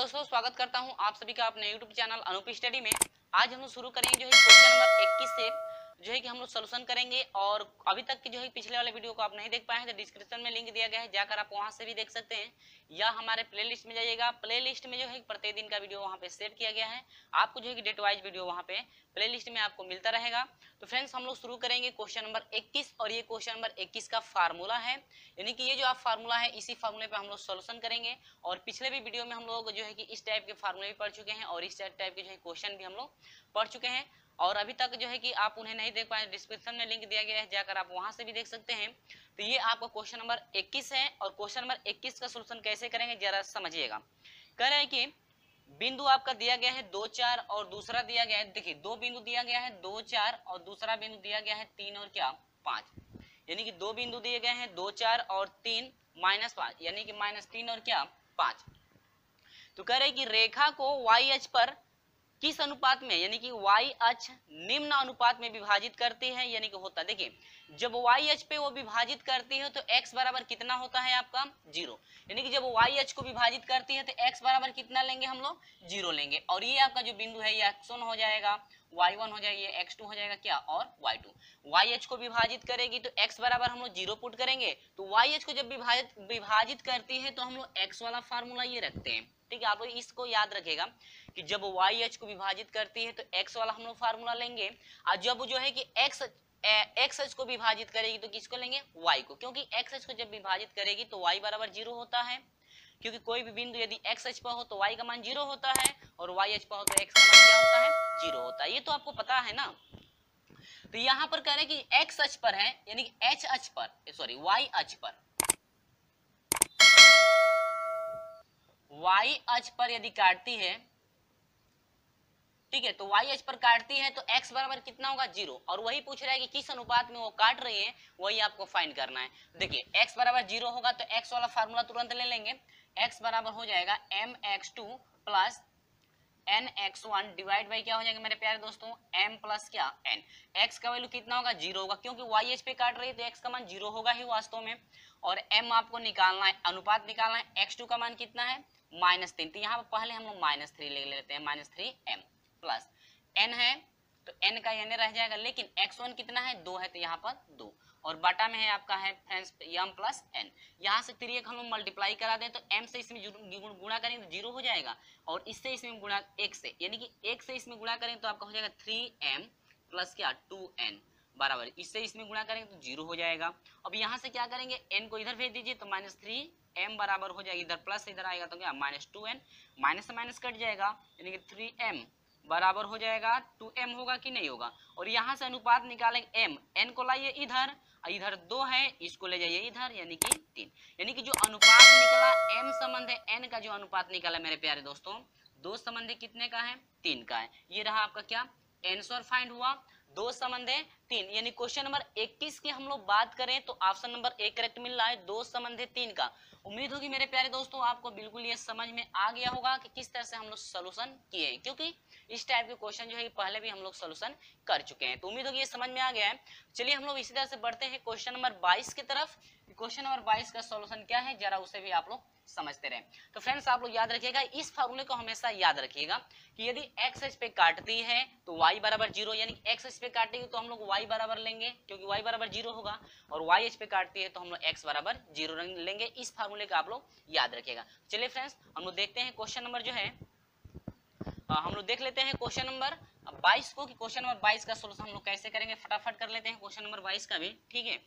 दोस्तों स्वागत करता हूं आप सभी का अपने YouTube चैनल अनूप स्टडी में। आज हम लोग शुरू करेंगे जो है क्वेश्चन नंबर 21 से जो है कि हम लोग सॉल्यूशन करेंगे। और अभी तक की जो है पिछले वाले वीडियो को आप नहीं देख पाए हैं तो डिस्क्रिप्शन में लिंक दिया गया है, जाकर आप वहां से भी देख सकते हैं, या हमारे प्लेलिस्ट में जाइएगा। प्लेलिस्ट में जो है प्रतिदिन का वीडियो वहां पे सेव किया गया है, आपको जो है कि डेट वाइज वीडियो वहां पे प्लेलिस्ट में आपको मिलता रहेगा। तो फ्रेंड्स हम लोग शुरू करेंगे क्वेश्चन नंबर 21 और ये क्वेश्चन नंबर 21 का फार्मूला है, यानी कि ये जो आप फार्मूला है इसी फार्मूले पे हम लोग सॉल्यूशन करेंगे। और पिछले भी वीडियो में हम लोग जो है कि इस टाइप के फार्मूले भी पढ़ चुके हैं और इस टाइप के जो है क्वेश्चन भी हम लोग पढ़ चुके हैं। और अभी तक जो है कि आप उन्हें नहीं देख पाए, डिस्क्रिप्शन में लिंक दिया गया है, जाकर आप वहां से भी देख सकते हैं। तो ये आपका क्वेश्चन नंबर 21 है और क्वेश्चन नंबर 21 का सॉल्यूशन कैसे करेंगे जरा समझिएगा। कह रहे हैं कि बिंदु आपका दिया गया है 2 4 और दूसरा दिया गया है, देखिए दो बिंदु दिया गया है 2 4 और दूसरा बिंदु दिया गया है 3 और क्या 5, यानी कि दो बिंदु दिए गए हैं 2 4 और 3 -5, यानी कि -3 और क्या 5। तो कह रहे कि रेखा को y अक्ष पर किस अनुपात में, यानी कि y अक्ष निम्न अनुपात में विभाजित करती है, यानी कि होता, देखिए जब y अक्ष पे वो विभाजित करती है तो x बराबर कितना होता है आपका 0, यानी कि जब y अक्ष को विभाजित करती है तो x बराबर कितना लेंगे हम लोग 0 लेंगे। और ये आपका जो बिंदु है ये x1 हो जाएगा, y1 हो जाएगा, ये x2 हो जाएगा क्या और y2। y अक्ष को विभाजित करेगी तो x बराबर हम लोग 0 पुट करेंगे, तो y अक्ष को जब विभाजित करती है तो हम लोग x वाला फार्मूला ये रखते हैं। ठीक है, आप लोग इसको याद रखेगा कि जब y अक्ष को विभाजित करती है तो x वाला हम लोग फार्मूला लेंगे, और जब जो है कि x अक्ष को विभाजित करेगी तो किसको लेंगे y को, क्योंकि x अक्ष को जब विभाजित करेगी तो y बराबर 0 होता है, क्योंकि कोई भी बिंदु यदि x अक्ष पर हो तो y का मान 0 होता है और y अक्ष पर हो तो x का मान क्या होता है 0 होता है। ये तो आपको पता है ना। तो यहाँ पर कह रहे हैं कि x अक्ष पर है, यानी कि h अक्ष पर, सॉरी y अक्ष पर, y अक्ष पर यदि काटती है, ठीक है, तो y अक्ष पर काटती है तो x बराबर कितना होगा 0, और वही पूछ रहा है कि किस अनुपात में वो काट रही है, वही आपको फाइंड करना है। देखिए x बराबर 0 होगा तो x वाला फार्मूला तुरंत ले लेंगे, x बराबर हो जाएगा mx2 plus nx1 divide by क्या हो जाएगा मेरे प्यारे दोस्तों m प्लस क्या n। x का वैल्यू कितना होगा 0 होगा, क्योंकि y अक्ष पे काट रही है तो x का मान 0 होगा ही वास्तव में। और m आपको निकालना है, अनुपात निकालना है, x2 का मान कितना है -3, तो यहाँ पर पहले हम लोग -3 ले लेते हैं, -3m प्लस n है तो n का n रह जाएगा, लेकिन x1 कितना है 2 है तो यहाँ पर 2, और बाटा में है आपका है फ्रेंड्स m प्लस n। यहाँ से 3 हम लोग मल्टीप्लाई करा दें तो m से इसमें गुणा करेंगे तो 0 हो जाएगा, और इससे इसमें गुणा 1 से, यानी कि 1 से इसमें गुणा करेंगे तो आपका हो जाएगा 3m प्लस क्या 2n बराबर, इससे इसमें गुणा करेंगे तो 0 हो जाएगा। अब यहाँ से क्या करेंगे n को इधर भेज दीजिए तो -3m बराबर हो जाएगी, इधर प्लस इधर आएगा तो क्या -2n, माइनस से माइनस कट जाएगा, यानी कि 3m बराबर हो जाएगा 2m होगा कि नहीं होगा। और यहाँ से अनुपात निकालेंगे m, n को लाइए इधर, इधर 2 है इसको ले जाइए इधर, यानी कि 3, यानी कि जो अनुपात निकला m संबंध n का जो अनुपात निकला मेरे प्यारे दोस्तों, दो संबंध कितने का है 3 का है। ये रहा आपका क्या आंसर फाइंड हुआ, दो संबंध 3, यानी क्वेश्चन नंबर 21 की हम लोग बात करें तो ऑप्शन नंबर 1 करेक्ट मिल रहा है, दो संबंध 3 का। उम्मीद होगी मेरे प्यारे दोस्तों आपको बिल्कुल ये समझ में आ गया होगा कि किस तरह से हम लोग सोल्यूशन किए हैं, क्योंकि इस टाइप के क्वेश्चन जो है पहले भी हम लोग सोल्यूशन कर चुके हैं। तो उम्मीद होगी ये समझ में आ गया है। चलिए हम लोग इसी तरह से बढ़ते हैं क्वेश्चन नंबर 22 की तरफ। क्वेश्चन नंबर 22 का सोल्यूशन क्या है जरा उसे भी आप लोग समझते रहे। तो फ्रेंड्स आप लोग याद रखिएगा, इस फार्मूले को हमेशा याद रखिएगा कि यदि x अक्ष पे काटती है तो y बराबर 0, यानी x अक्ष पे काटेगी तो हम लोग y बराबर लेंगे क्योंकि y बराबर 0 होगा, और y अक्ष पे काटती है तो हम लोग x बराबर 0 लेंगे। इस फार्मूले का आप लोग याद रखिएगा। चलिए फ्रेंड्स हम लोग देखते हैं क्वेश्चन नंबर जो है, हम लोग देख लेते हैं क्वेश्चन नंबर 22 को, कि क्वेश्चन नंबर 22 का सोल्यूशन हम लोग कैसे करेंगे। फटाफट कर लेते हैं क्वेश्चन नंबर 22 का भी, ठीक है।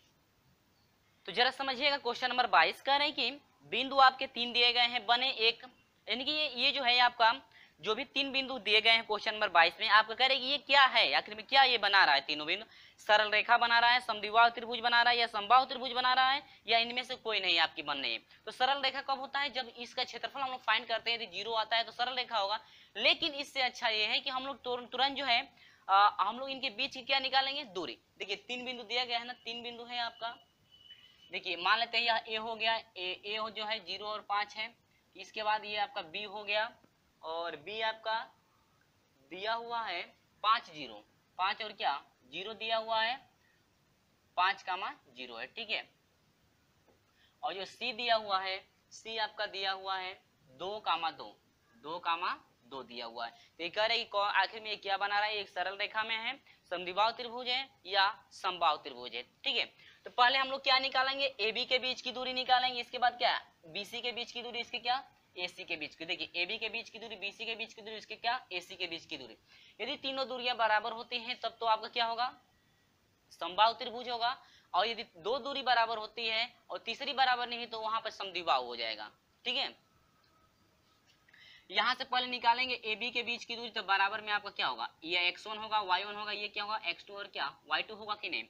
तो जरा समझिएगा क्वेश्चन नंबर 22 कह रहे हैं कि बिंदु आपके 3 दिए गए हैं, बने एक, यानी कि ये जो है आपका जो भी 3 बिंदु दिए गए हैं क्वेश्चन नंबर 22 में, आपका कह रहे हैं कि ये क्या है, आखिर में क्या ये बना रहा है, तीनों बिंदु सरल रेखा बना रहा है, समद्विबाहु त्रिभुज बना रहा है, या समबाहु त्रिभुज बना रहा है, या इनमें से कोई नहीं आपकी बन रही है। तो सरल रेखा कब होता है, जब इसका क्षेत्रफल हम लोग फाइंड करते हैं, यदि 0 आता है तो सरल रेखा होगा। लेकिन इससे अच्छा ये है कि हम लोग तुरंत जो है हम लोग इनके बीच की क्या निकालेंगे दूरी। देखिए 3 बिंदु दिया गया है ना, 3 बिंदु है आपका, देखिए मान लेते हैं यह ए हो गया, ए जो है 0 और 5 है, इसके बाद ये आपका बी हो गया, और बी आपका दिया हुआ है 5 0, 5 और क्या 0 दिया हुआ है, 5 का मान 0 है, ठीक है। और जो सी दिया हुआ है, सी आपका दिया हुआ है 2 का मान 2, 2, दिया हुआ है। तो ये कह रहे कि आखिर में ये क्या बना रहा है, एक सरल रेखा में है, समद्विबाहु त्रिभुज है या समबाहु त्रिभुज है। ठीक है, तो पहले हम लोग क्या निकालेंगे, AB के बीच की दूरी निकालेंगे, इसके बाद क्या BC के बीच की दूरी, इसके क्या AC के बीच की। देखिए AB के बीच की दूरी, BC के बीच की दूरी, इसके क्या AC के बीच की दूरी। यदि तीनों दूरियां बराबर होती हैं तब तो आपका क्या होगा, समबाहु त्रिभुज होगा। और यदि दो दूरी बराबर होती है और तीसरी बराबर नहीं तो वहां पर समद्विबाहु हो जाएगा। ठीक है, यहां से पहले निकालेंगे AB के बीच की दूरी, तो बराबर में आपका क्या होगा, ये x1 होगा, y1 होगा, ये क्या होगा x2 और क्या y2 होगा कि नहीं।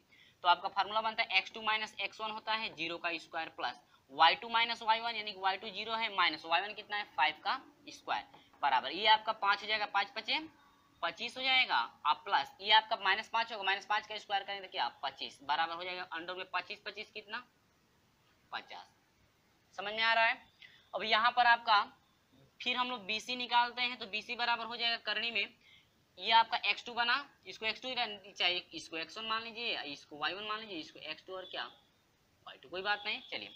तो आपका फार्मूला बनता है x2 माइनस x1 होता है 0 का square plus y2 minus y1 यानी कि y2 0 है माइनस y1 कितना है 5 का स्क्वायर बराबर, ये आपका 5 हो जाएगा, 5 पचे 25 हो जाएगा, अब प्लस ये आपका -5 होगा, -5 का स्क्वायर करेंगे तो क्या 25 बराबर हो जाएगा अंडर में 25 25 कितना 50। समझ में आ रहा है। अब यहाँ पर आपका फिर हम लोग BC निकालते हैं, तो BC बराबर हो जाएगा करनी में ये आपका x2 बना, इसको x2 ही चाहिए, इसको x1 मान लीजिए, इसको y1 मान लीजिए, इसको x2 और क्या y2, कोई बात नहीं। चलिए,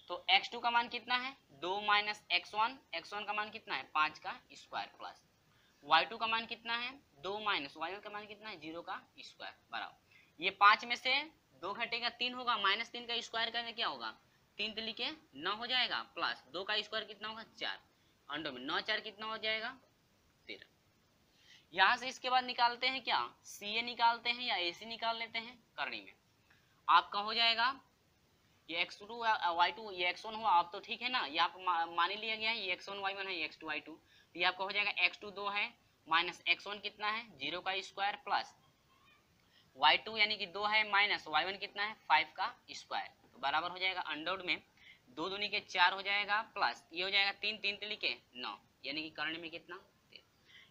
तो x2 का मान कितना है 2 माइनस x1, x1 का मान कितना है 5 का स्क्वायर प्लस y2 का मान कितना है 2 माइनस y1 का मान कितना है 0 का स्क्वायर बराबर, ये 5 में से 2 घटेगा 3 होगा, -3 का स्क्वायर करेंगे क्या होगा 3 3 के 9 हो जाएगा, प्लस 2 का स्क्वायर कितना होगा 4, अंडर में 9 4 कितना हो जाएगा 13। यहां से इसके बाद निकालते हैं क्या CA निकालते हैं या AC निकाल लेते हैं करनी में, आपका हो जाएगा ये x2 y2 ये x1 हुआ, आप तो ठीक है ना, यहाँ पर मान लिया गया है ये x1 y1 है, ये x2 y2, तो ये आपका हो जाएगा x2 2 है माइनस x1 कितना है 0 का स्क्वायर प्लस y2 यानी कि 2 है माइनस y1 कितना है 5 का स्क्वायर, तो बराबर हो जाएगा अंडर में 2 दूनी के 4 हो जाएगा प्लस ये हो जाएगा 3 3 3 के 9 यानी कि कर्ण में कितना 13।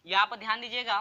यहाँ पर ध्यान दीजिएगा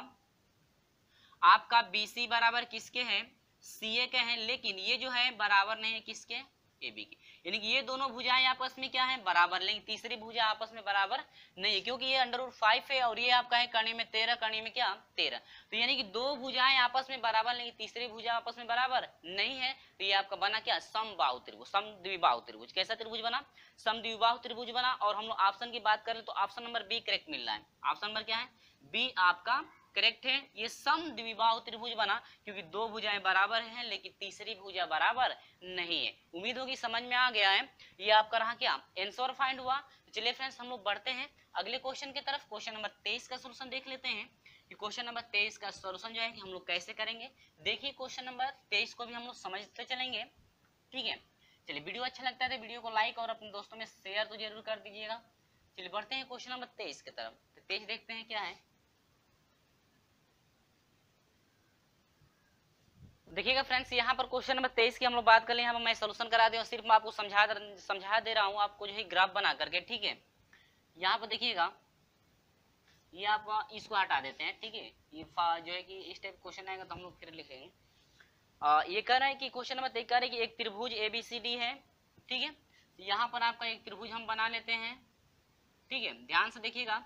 आपका BC बराबर किसके है CA के हैं, लेकिन ये जो है बराबर नहीं है किसके AB के, यानी कि ये दोनों भुजाएं आपस में क्या है बराबर, लेकिन तीसरी भुजा आपस में बराबर नहीं है क्योंकि ये √5 है और ये आपका है कर्ण में 13, कर्ण में क्या 13, तो यानी कि दो भुजाएं आपस में बराबर लेकिन तीसरी भुजा आपस में बराबर नहीं है, तो ये आपका बना क्या समबाहु त्रिभुज, समद्विबाहु त्रिभुज। कैसा त्रिभुज बना समद्विबाहु त्रिभुज बना। और हम लोग ऑप्शन की बात करें तो ऑप्शन नंबर B करेक्ट मिल रहा है, ऑप्शन नंबर क्या है B आपका करेक्ट है, ये समद्विबाहु त्रिभुज बना क्योंकि दो भुजाएं बराबर हैं लेकिन तीसरी भुजा बराबर नहीं है। उम्मीद होगी समझ में आ गया है। ये आपका रहा क्या आंसर फाइंड हुआ। तो चलिए फ्रेंड्स हम लोग बढ़ते हैं अगले क्वेश्चन की तरफ। क्वेश्चन नंबर 23 का सॉल्यूशन देख लेते हैं कि क्वेश्चन नंबर 23 का सॉल्यूशन जो है कि हम लोग कैसे करेंगे। देखिए क्वेश्चन नंबर 23 को भी हम लोग समझते चलेंगे, ठीक है। चलिए वीडियो अच्छा लगता है तो वीडियो को लाइक और अपने दोस्तों में शेयर तो जरूर कर दीजिएगा। चलिए बढ़ते हैं क्वेश्चन नंबर 23 की तरफ। तो 23 देखते हैं क्या है। देखिएगा फ्रेंड्स यहाँ पर क्वेश्चन नंबर 23 की हम लोग बात कर ले, यहाँ पर मैं सोल्यूशन करा दे और सिर्फ मैं आपको समझा दे रहा हूँ आपको जो है ग्राफ बना करके, ठीक है। यहाँ पर देखिएगा ये आप इसको हटा देते हैं, ठीक है। ये जो है कि इस टाइप क्वेश्चन आएगा तो हम लोग फिर लिखेंगे। ये कह रहा है कि क्वेश्चन नंबर 23 कह रहा है कि एक त्रिभुज ABCD है, ठीक है। यहाँ पर आपका एक त्रिभुज हम बना लेते हैं, ठीक है। ध्यान से देखिएगा,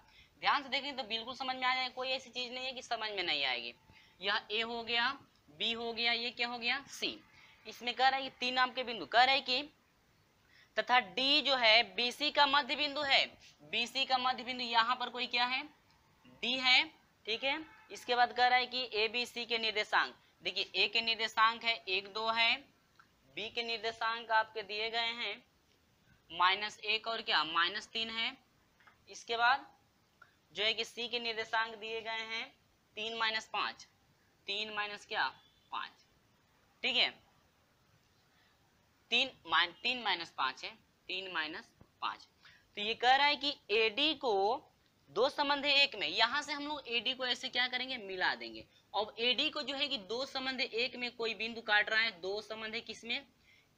ध्यान से देखेंगे तो बिल्कुल समझ में आ जाएगा, कोई ऐसी चीज नहीं है कि समझ में नहीं आएगी। यह A हो गया, B हो गया, ये क्या हो गया C। इसमें कह रहा है कि 3 नाम के बिंदु, कह रहा है कि तथा D जो है BC का मध्य बिंदु है। BC का मध्य बिंदु यहाँ पर कोई क्या है D है, ठीक है। इसके बाद कह रहा है कि ABC के निर्देशांक, देखिए A के निर्देशांक है 1 2 है, B के निर्देशांक आपके दिए गए हैं -1 और क्या -3 है। इसके बाद जो है कि C के निर्देशांक दिए गए हैं 3 - 5, 3 - क्या 5, ठीक है। 3 - 5 है, 3 - 5। तो ये कह रहा है कि AD को दो संबंध है एक में, यहां से हम लोग AD को ऐसे क्या करेंगे मिला देंगे। अब AD को जो है कि दो संबंध है एक में कोई बिंदु काट रहा है, दो संबंध है किसमें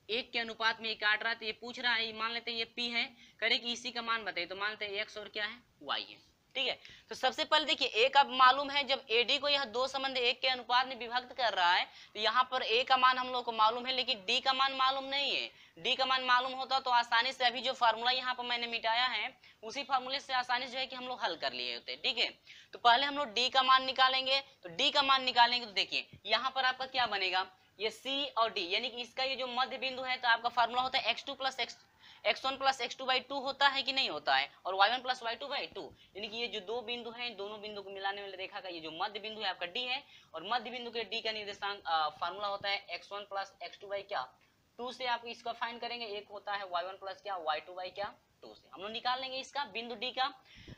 एक के अनुपात में काट रहा है। तो ये पूछ रहा है, मान लेते हैं ये P है, करे कि इसी का मान बताइए, तो मान लेते हैं X और क्या है Y है, ठीक है। तो सबसे पहले देखिए एक अब मालूम है जब AD को यह दो संबंध एक के अनुपात में विभक्त कर रहा है तो यहाँ पर A का मान हम लोग को मालूम है लेकिन D का मान मालूम नहीं है। D का मान मालूम होता तो आसानी से अभी जो फार्मूला यहाँ पर मैंने मिटाया है उसी फार्मूले से आसानी से है कि हम लोग हल कर लिए होते, ठीक है। तो पहले हम लोग D का मान निकालेंगे, तो D का मान निकालेंगे तो देखिए यहाँ पर आपका क्या बनेगा, ये C और D यानी कि इसका ये जो मध्य बिंदु है तो आपका फार्मूला होता है x2 + x1 प्लस x2/2 होता है कि नहीं होता है, और y1 प्लस y2/2, यानी कि ये जो दो बिंदु हैं, इन दोनों बिंदु को मिलाने वाली रेखा का ये जो मध्य बिंदु है आपका d है, और मध्य बिंदु के d का निर्देशांक फार्मूला होता है x1 प्लस x2/2 से आप इसका फाइंड करेंगे, एक होता है y1 प्लस y2/2 से हम लोग निकाल लेंगे इसका बिंदु d का।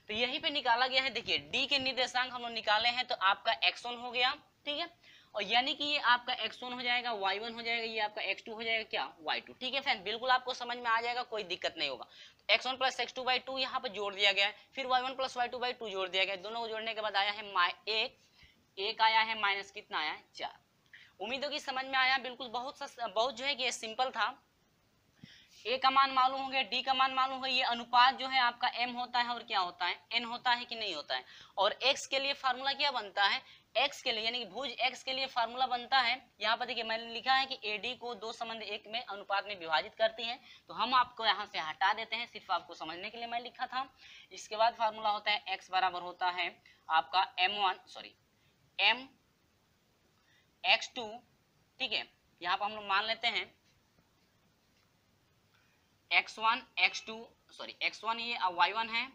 तो यहीं पे निकाला गया है, देखिए d के निर्देशांक हम लोग निकाले हैं, तो आपका x1 हो गया, ठीक है, और यानी कि ये आपका x1 हो जाएगा, y1 हो जाएगा, ये आपका x2 हो जाएगा, क्या y2, ठीक है फ्रेंड, बिल्कुल आपको समझ में आ जाएगा, कोई दिक्कत नहीं होगा। तो x1 प्लस x2/2 यहाँ पर जोड़ दिया गया है, फिर y1 प्लस y2/2 जोड़ दिया गया है, दोनों को जोड़ने के बाद आया है एक आया है माइनस कितना आया है 4। उम्मीदों की समझ में आया, बिल्कुल बहुत जो है कि सिंपल था। ए का मान मालूम हो गया, डी का मान मालूम है, ये अनुपात जो है आपका m होता है और क्या होता है n होता है कि नहीं होता है, और x के लिए फार्मूला क्या बनता है, x के लिए यानी कि भुज x के लिए फार्मूला बनता है, यहाँ पर देखिए मैंने लिखा है कि AD को 2 संबंध 1 में अनुपात में विभाजित करती है, तो हम आपको यहाँ से हटा देते हैं, सिर्फ आपको समझने के लिए मैं लिखा था। इसके बाद फार्मूला होता है x बराबर होता है आपका m x2, ठीक है, यहाँ पर हम लोग मान लेते हैं x1 ये y1 है,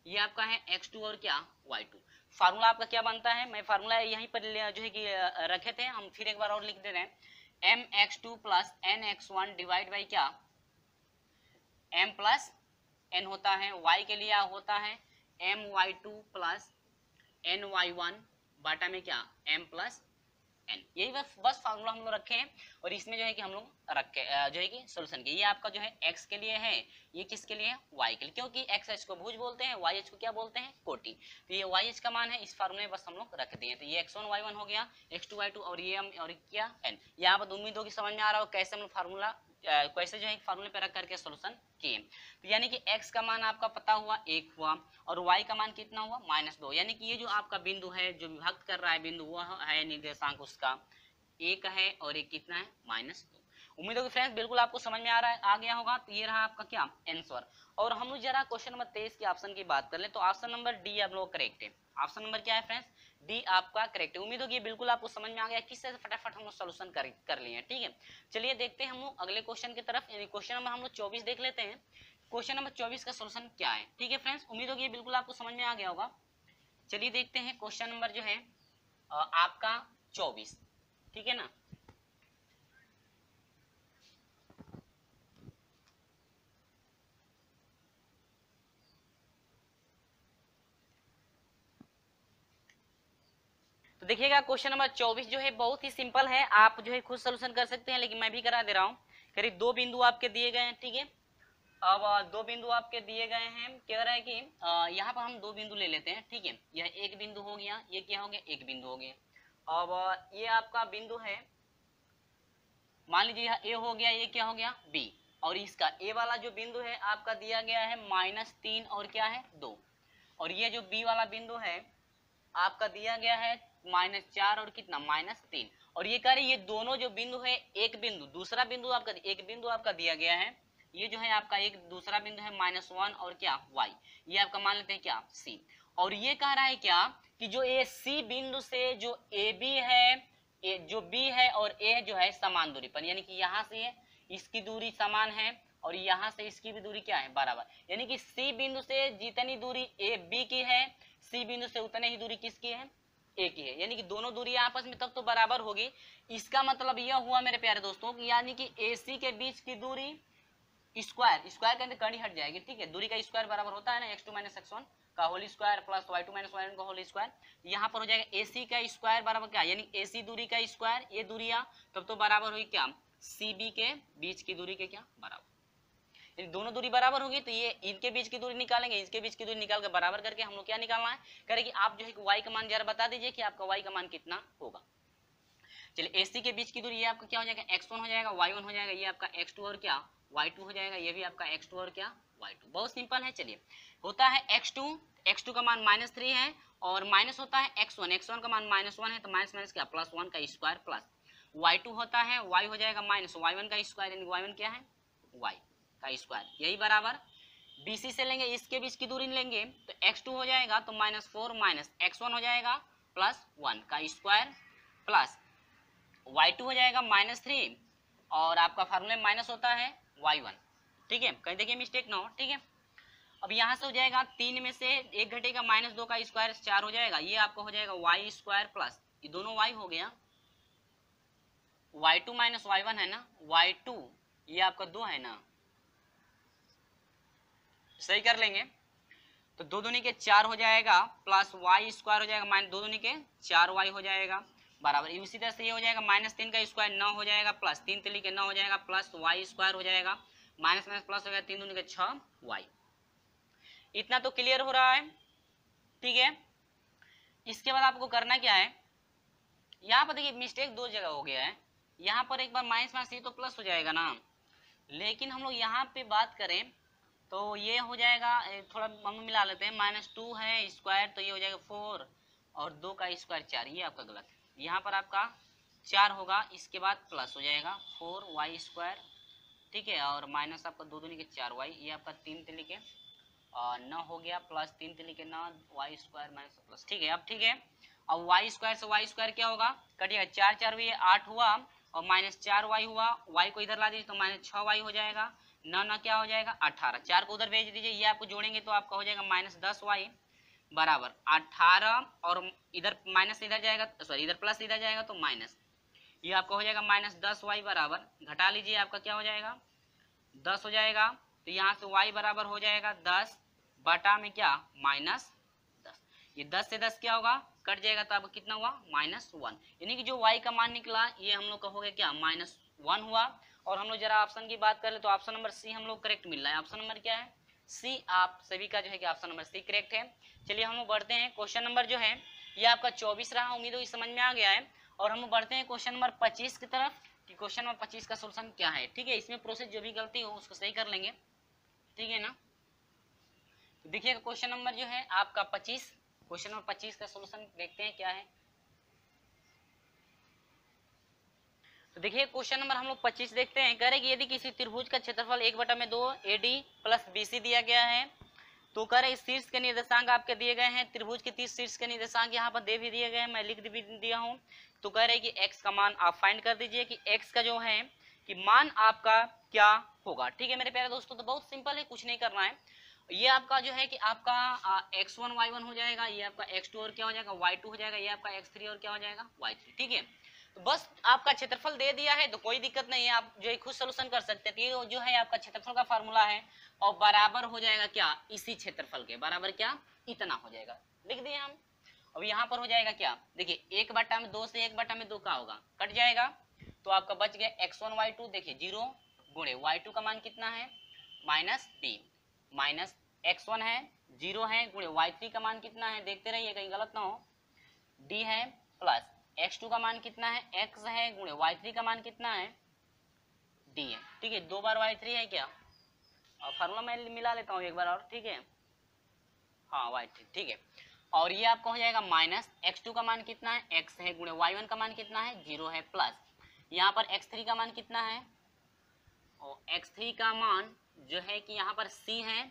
ये आपका है x2 और क्या y2। फार्मूला आपका क्या बनता है, मैं फार्मूला यहीं पर जो है कि रखे थे, हम फिर एक बार और लिख दे रहे हैं, mx2 plus nx1 divide by क्या m प्लस n होता है, y के लिए होता है my2 प्लस ny1 बाटा में क्या m प्लस n, यही बस फार्मूला हम लोग रखे हैं, और इसमें जो है कि हम लोग रखे जो है कि सोल्यूशन के, ये आपका जो है x के लिए है, ये किसके लिए है y के लिए, क्योंकि x को भुज बोलते हैं, y को क्या बोलते हैं कोटि, तो ये y का मान है, इस फार्मूले में बस हम लोग रख दिए। तो ये x1 y1 हो गया, x2 y2, और ये m और क्या n। यहाँ पर उम्मीद होगी समझ में आ रहा हो कैसे हम लोग फार्मूला कैसे जो है फार्मूले पे रख करके सोल्यूशन किए। तो यानी कि x का मान आपका पता हुआ 1 हुआ, और y का मान कितना हुआ -2, यानी कि ये जो आपका बिंदु है जो विभक्त कर रहा है बिंदु, वो है निर्देशांक उसका 1 है, और एक कितना है -2। उम्मीद होगी फ्रेंड्स बिल्कुल आपको समझ में आ गया होगा। तो ये रहा आपका क्या आंसर। और हम लोग जरा क्वेश्चन नंबर 23 के ऑप्शन की बात कर ले, तो ऑप्शन नंबर डी आप लोग करेक्ट है। ऑप्शन नंबर क्या है फ्रेंड्स, डी आपका करेक्ट है। उम्मीद होगी बिल्कुल आपको समझ में आ गया, किससे फटाफट हम लोग सोल्यूशन कर लिए हैं, ठीक है। चलिए देखते हैं हम लोग अगले क्वेश्चन की तरफ, यानी क्वेश्चन नंबर हम लोग 24 देख लेते हैं। क्वेश्चन नंबर 24 का सोल्यूशन क्या है, ठीक है फ्रेंड्स, उम्मीद होगी बिल्कुल आपको समझ में आ गया होगा। चलिए देखते हैं क्वेश्चन नंबर जो है आपका 24, ठीक है ना। तो देखिएगा क्वेश्चन नंबर 24 जो है बहुत ही सिंपल है, आप जो है खुद सोल्यूशन कर सकते हैं, लेकिन मैं भी करा दे रहा हूँ। करीब 2 बिंदु आपके दिए गए हैं, ठीक है। अब 2 बिंदु आपके दिए गए हैं, कह रहा है कि यहाँ पर हम 2 बिंदु ले लेते हैं, ठीक है। यह एक बिंदु हो गया, ये क्या हो गया, एक बिंदु हो गया। अब ये आपका बिंदु है, मान लीजिए यह ए हो गया, ये क्या हो गया बी, और इसका ए वाला जो बिंदु है आपका दिया गया है -3 और क्या है 2, और ये जो बी वाला बिंदु है आपका दिया गया है -4 और कितना -3, और ये कह रहे ये दोनों जो बिंदु है, एक बिंदु दूसरा बिंदु आपका एक बिंदु आपका दिया गया है, ये जो है आपका एक दूसरा बिंदु है -1 और क्या y, ये आपका मान लेते हैं क्या c, और ये कह रहा है क्या कि जो ये c बिंदु से जो ए बी है, जो b है और a जो है समान दूरी पर, यानी कि यहाँ से इसकी दूरी समान है और यहाँ से इसकी भी दूरी क्या है बराबर, यानी कि c बिंदु से जितनी दूरी ए बी की है, c बिंदु से उतने ही दूरी किसकी है ए की है, यानी कि दोनों दूरी आपस में तब तो बराबर होगी। इसका मतलब यह हुआ मेरे प्यारे दोस्तों कि यानी कि AC के बीच की दूरी स्क्वायर के अंदर कड़ी हट जाएगी, ठीक है। दूरी का स्क्वायर बराबर होता है ना x2 - x1 का whole square plus y2 - y1 का होल स्क्वायर, यहाँ पर हो जाएगा AC का स्क्वायर बराबर क्या, यानी AC दूरी का स्क्वायर, ये दूरियां तब तो बराबर हुई क्या CB के बीच की दूरी के क्या बराबर, यानी दोनों दूरी बराबर होगी। तो ये इनके बीच की दूरी निकालेंगे, इसके बीच की दूरी निकाल के बराबर करके हम लोग क्या निकालना है, करें कि आप जो है y का मान जरा बता दीजिए कि आपका y का मान कितना होगा। चलिए AC के बीच की दूरी ये आपका क्या हो जाएगा x1 हो जाएगा, y1 हो जाएगा, ये आपका x2 और क्या y2 हो जाएगा, ये भी आपका x2 और क्या y2, बहुत सिंपल है। चलिए होता है x2 का मान -3 है, और माइनस होता है x1 का मान -1 है, तो माइनस क्या +1 का स्क्वायर प्लस y2 होता है, y हो जाएगा -y1 का स्क्वायर, यानी y1 क्या है y का स्क्वायर, यही बराबर BC से लेंगे, इसके बीच की दूरी लेंगे तो x2 हो जाएगा, तो -4 x1 हो जाएगा +1 का स्क्वायर प्लस y2 हो जाएगा -3, और आपका फार्मूले माइनस होता है y1, ठीक है, कहीं देखिए मिस्टेक ना हो। ठीक है, अब यहाँ से हो जाएगा 3 में से 1 घटेगा -2 का स्क्वायर 4 हो जाएगा, ये आपका हो जाएगा वाई स्क्वायर प्लस ये दोनों वाई हो गया, y2 माइनस y1 है ना, y2 ये आपका 2 है ना, सही कर लेंगे तो 2 दूनी के 4 हो जाएगा प्लस वाई स्क्वायर हो जाएगा माइनस 2 दूनी के 4y हो जाएगा बराबर, इसी तरह से ये हो जाएगा -3 का स्क्वायर 9 हो जाएगा प्लस 3 3 के 9 हो जाएगा प्लस वाई स्क्वायर हो जाएगा माइनस माइनस प्लस हो गया 3 दूनी के 6y। इतना तो क्लियर हो रहा है। ठीक है, इसके बाद आपको करना क्या है, यहाँ पर देखिए मिस्टेक 2 जगह हो गया है, यहाँ पर एक बार माइनस माइनस ये तो प्लस हो जाएगा ना, लेकिन हम लोग यहाँ पे बात करें तो ये हो जाएगा, थोड़ा हम मिला लेते हैं, -2 है स्क्वायर तो ये हो जाएगा 4 और 2 का स्क्वायर 4, ये आपका गलत है, यहाँ पर आपका 4 होगा, इसके बाद प्लस हो जाएगा 4y स्क्वायर। ठीक है, और माइनस आपका 2 दूनी के 4y, ये आपका 3 3 के 9 हो गया प्लस 3 3 के 9 y स्क्वायर माइनस प्लस। ठीक है, अब ठीक है, अब y स्क्वायर से y स्क्वायर क्या होगा, कटिएगा 4 4 भी 8 हुआ और -4y हुआ, y को इधर ला दीजिए तो -6y हो जाएगा, ना क्या हो जाएगा 18, 4 को उधर भेज दीजिए, ये आपको जोड़ेंगे तो आपका हो जाएगा -10y बराबर 18 और इधर माइनस इधर जाएगा, सॉरी इधर प्लस इधर जाएगा तो माइनस, ये आपका हो जाएगा -10y बराबर, घटा लीजिए आपका क्या हो जाएगा 10 हो जाएगा, तो यहाँ से y बराबर हो जाएगा 10 बटा में क्या -10, ये 10 से 10 क्या होगा कट जाएगा तो आपका कितना हुआ -1, यानी कि जो y का मान निकला ये हम लोग का हो गया क्या -1 हुआ। और हम लोग जरा ऑप्शन की बात करें तो ऑप्शन नंबर सी हम लोग करेक्ट मिल रहा है, ऑप्शन नंबर क्या है सी, आप सभी का जो है कि ऑप्शन नंबर सी करेक्ट है। चलिए हम लोग बढ़ते हैं, क्वेश्चन नंबर जो है ये आपका 24 रहा, उम्मीद हो समझ में आ गया है। और हम लोग बढ़ते हैं क्वेश्चन नंबर 25 की तरफ कि क्वेश्चन नंबर 25 का सोल्यूशन क्या है। ठीक है, इसमें प्रोसेस जो भी गलती हो उसको सही कर लेंगे, ठीक है ना। तो देखिएगा क्वेश्चन नंबर जो है आपका 25, क्वेश्चन नंबर 25 का सोल्यूशन देखते हैं क्या है। तो देखिए क्वेश्चन नंबर हम लोग 25 देखते हैं, कह रहे कि यदि किसी त्रिभुज का क्षेत्रफल 1/2 AD प्लस BC दिया गया है तो कह रहे शीर्ष के निर्देशांक आपके दिए गए हैं, त्रिभुज के 30 शीर्ष के निर्देशांक यहाँ पर दे भी दिए गए हैं, मैं लिख भी दिया हूँ। तो कह रहे कि x का मान आप फाइंड कर दीजिए कि x का जो है कि मान आपका क्या होगा। ठीक है मेरे प्यारे दोस्तों, तो बहुत सिंपल है, कुछ नहीं करना है। ये आपका जो है कि आपका x1 y1 हो जाएगा, ये आपका x2 और क्या हो जाएगा y2 हो जाएगा, ये आपका x3 और क्या हो जाएगा y3। ठीक है, तो बस आपका क्षेत्रफल दे दिया है तो कोई दिक्कत नहीं है, आप जो है खुद सोल्यूशन कर सकते हैं। ये जो है आपका क्षेत्रफल का फार्मूला है और बराबर हो जाएगा क्या इसी क्षेत्रफल के बराबर क्या इतना हो जाएगा, लिख दिए हम। अब यहाँ पर हो जाएगा क्या, देखिए 1/2 से 1/2 का होगा कट जाएगा, तो आपका बच गया x1 y2, देखिए 0 गुणे y2 का मान कितना है -b माइनस x1 है 0 है गुणे y3 का मान कितना है, देखते रहिए कहीं गलत ना हो, d है प्लस x2 का मान कितना है x है गुणे y3 का मान कितना है d है। ठीक है, 2 बार y3 है क्या, और फार्मूला मैं मिला लेता हूँ एक बार और, ठीक है हाँ y3, ठीक है। और ये आपका हो जाएगा माइनस x2 का मान कितना है x है गुणे y1 का मान कितना है 0 है प्लस यहाँ पर x3 का मान कितना है, और x3 का मान जो है कि यहाँ पर c है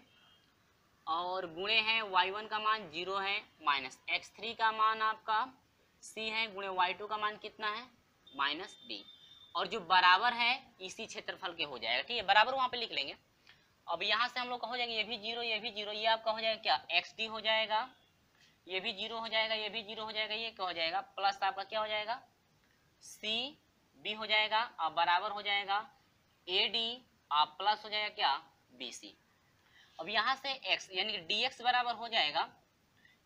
और गुणे है y1 का मान 0 है माइनस x3 का मान आपका c है गुणे y2 का मान कितना है -b, और जो बराबर है इसी क्षेत्रफल के हो जाएगा। ठीक है, बराबर वहां पे लिख लेंगे। अब यहाँ से हम लोग का हो जाएगा ये भी 0 ये भी 0, ये आपका हो जाएगा क्या xd हो जाएगा, ये भी 0 हो जाएगा ये भी 0 हो जाएगा, ये क्या हो जाएगा प्लस आपका क्या हो जाएगा cb हो जाएगा, और बराबर हो जाएगा ad आप प्लस हो जाएगा क्या bc। अब यहाँ से x यानी कि dx बराबर हो जाएगा,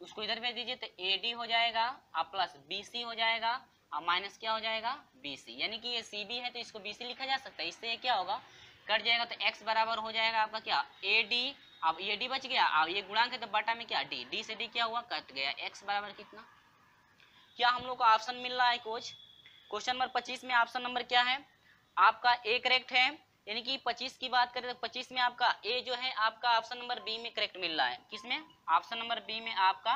उसको इधर भेज दीजिए तो AD हो जाएगा आप प्लस BC हो जाएगा और माइनस क्या हो जाएगा BC, यानी कि ये CB है तो इसको BC लिखा जा सकता है, इससे ये क्या होगा कट जाएगा, तो x बराबर हो जाएगा आपका क्या AD, अब AD बच गया, अब ये गुणांक है तो बटा में क्या D से D क्या हुआ कट गया, x बराबर कितना, क्या हम लोग को ऑप्शन मिल रहा है कुछ। क्वेश्चन नंबर 25 में ऑप्शन नंबर क्या है आपका A करेक्ट है, यानी कि 25 की बात करें तो 25 में आपका ए जो है आपका ऑप्शन नंबर बी में करेक्ट मिल रहा है, किसमें ऑप्शन नंबर बी में आपका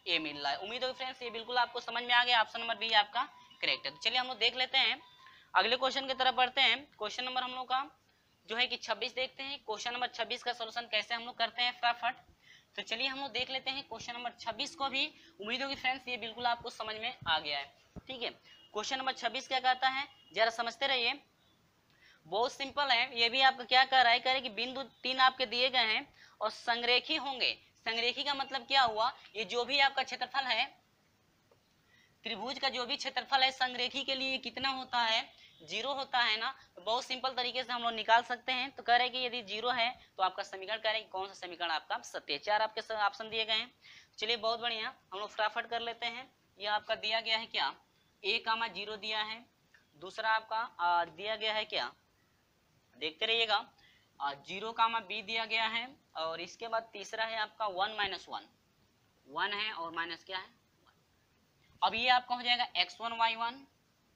ए मिल रहा है। उम्मीद है फ्रेंड्स ये बिल्कुल आपको समझ में आ गया, ऑप्शन नंबर बी आपका करेक्ट है। तो चलिए हम लोग देख लेते हैं अगले क्वेश्चन की तरफ बढ़ते हैं। क्वेश्चन नंबर हम लोग का जो है कि 26 देखते हैं, क्वेश्चन नंबर 26 का सोल्यूशन कैसे हम लोग करते हैं फटाफट। तो चलिए हम लोग देख लेते हैं क्वेश्चन नंबर 26 को भी, उम्मीद होगी फ्रेंड्स ये बिल्कुल आपको समझ में आ गया है। ठीक है, क्वेश्चन नंबर 26 क्या कहता है जरा समझते रहिए। बहुत सिंपल है, ये भी आपका क्या कर रहा है, कह रहे कि बिंदु 3 आपके दिए गए हैं और संरेखी होंगे। संरेखी का मतलब क्या हुआ, ये जो भी आपका क्षेत्रफल है, त्रिभुज का जो भी क्षेत्रफल है संरेखी के लिए कितना होता है, 0 होता है ना। तो बहुत सिंपल तरीके से हम लोग निकाल सकते हैं। तो कह रहे कि यदि 0 है तो आपका समीकरण कह रहे कि कौन सा समीकरण आपका सत्य है। 4 आपके ऑप्शन दिए गए हैं। चलिए बहुत बढ़िया, हम लोग फटाफट कर लेते हैं। यह आपका दिया गया है क्या, a,0 दिया है। दूसरा आपका दिया गया है क्या, देखते रहिएगा, 0,b दिया गया है। और इसके बाद तीसरा है आपका 1 - 1, 1 है और माइनस क्या है। अब ये आपका हो जाएगा x1 y1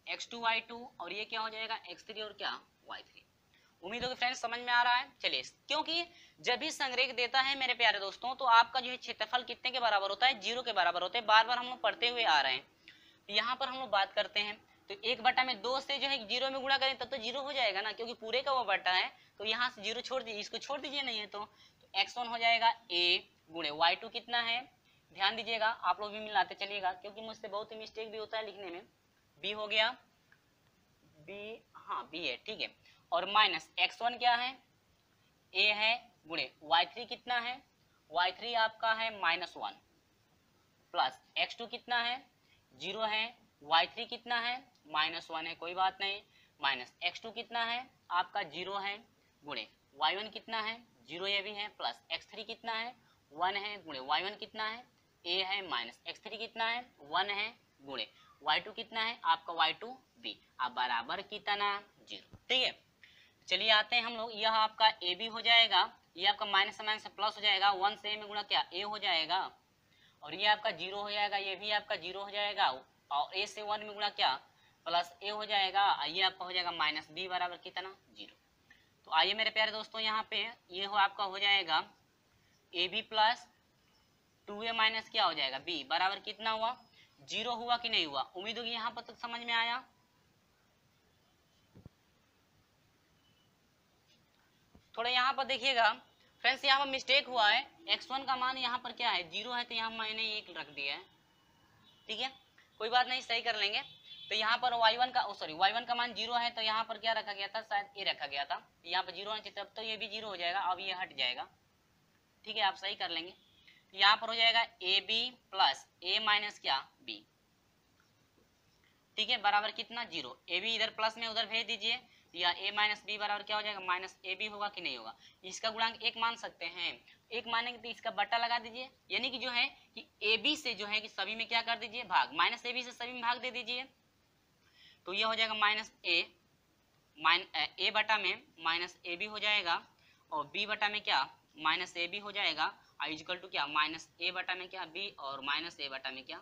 x2 y2 और ये क्या हो जाएगा x3 और क्या y3। उम्मीद होगी फ्रेंड्स समझ में आ रहा है। चलिए, क्योंकि जब भी संरेख देता है मेरे प्यारे दोस्तों तो आपका जो है क्षेत्रफल कितने के बराबर होता है, 0 के बराबर होते हैं। बार बार हम लोग पढ़ते हुए आ रहे हैं। तो यहाँ पर हम लोग बात करते हैं तो 1/2 से जो है 0 में गुणा करें तब तो 0 हो जाएगा ना, क्योंकि पूरे का वो बटा है। तो यहाँ से 0 छोड़ दीजिए, इसको छोड़ दीजिए, नहीं है तो x1 हो जाएगा a गुणे y2 कितना है, ध्यान दीजिएगा, आप लोग भी मिलाते चलिएगा क्योंकि मुझसे बहुत ही मिस्टेक भी होता है लिखने में। b हो गया, b, हाँ b है, ठीक है। और माइनस x1 क्या है, a है, गुणे y3 कितना है, y3 आपका है -1 प्लस x2 कितना है 0 है, y3 कितना है -1 है, कोई बात नहीं, माइनस x2 कितना है आपका 0 है, गुणे y1 कितना है 0 ये भी है, प्लस x3 कितना है 1 है, गुणे y1 कितना है a है, माइनस x3 कितना है 1 है, गुणे y2 कितना है आपका y2 b, अब बराबर कितना 0। ठीक है, चलिए आते हैं हम लोग, यह आपका ए बी हो जाएगा, ये आपका माइनस माइनस प्लस हो जाएगा, 1 से में गुणा क्या ए हो जाएगा, और ये आपका 0 हो जाएगा, ये भी आपका 0 हो जाएगा, और ए से 1 में गुणा क्या प्लस ए हो जाएगा, ये आपका हो जाएगा माइनस बी बराबर कितना 0। तो आइए मेरे प्यारे दोस्तों यहाँ पे ये हो आपका हो जाएगा A B plus 2a minus क्या हो जाएगा b बराबर कितना हुआ 0 हुआ कि नहीं हुआ। उम्मीद होगी यहाँ पर तक समझ में आया। थोड़ा यहाँ पर देखिएगा फ्रेंड्स, यहाँ पर मिस्टेक हुआ है, x1 का मान यहाँ पर क्या है 0 है, तो यहाँ मैंने 1 रख दिया है, ठीक है, कोई बात नहीं, सही कर लेंगे। तो यहाँ पर y1 का y1 का मान 0 है, तो यहाँ पर क्या रखा गया था, शायद a रखा गया था, यहाँ पर 0 होना चाहिए, तब तो ये भी 0 हो जाएगा, अब ये हट जाएगा, ठीक है, आप सही कर लेंगे। तो यहाँ पर हो जाएगा A B plus A minus क्या b, ठीक है, बराबर कितना 0, ए बी इधर प्लस में उधर भेज दीजिए, या a माइनस बी बराबर क्या हो जाएगा माइनस ए बी होगा कि नहीं होगा। इसका गुणांक 1 मान सकते हैं, 1 मानेंगे तो इसका बट्टा लगा दीजिए, यानी कि जो है कि ए बी से जो है कि सभी में क्या कर दीजिए भाग, माइनस ए बी से सभी में भाग दे दीजिए, तो ये हो जाएगा माइनस ए बटा में माइनस ए बी हो जाएगा, और बी बटा में क्या माइनस ए बी हो जाएगा, इक्वल टू क्या माइनस ए बटा में क्या बी, और माइनस ए बटा में क्या,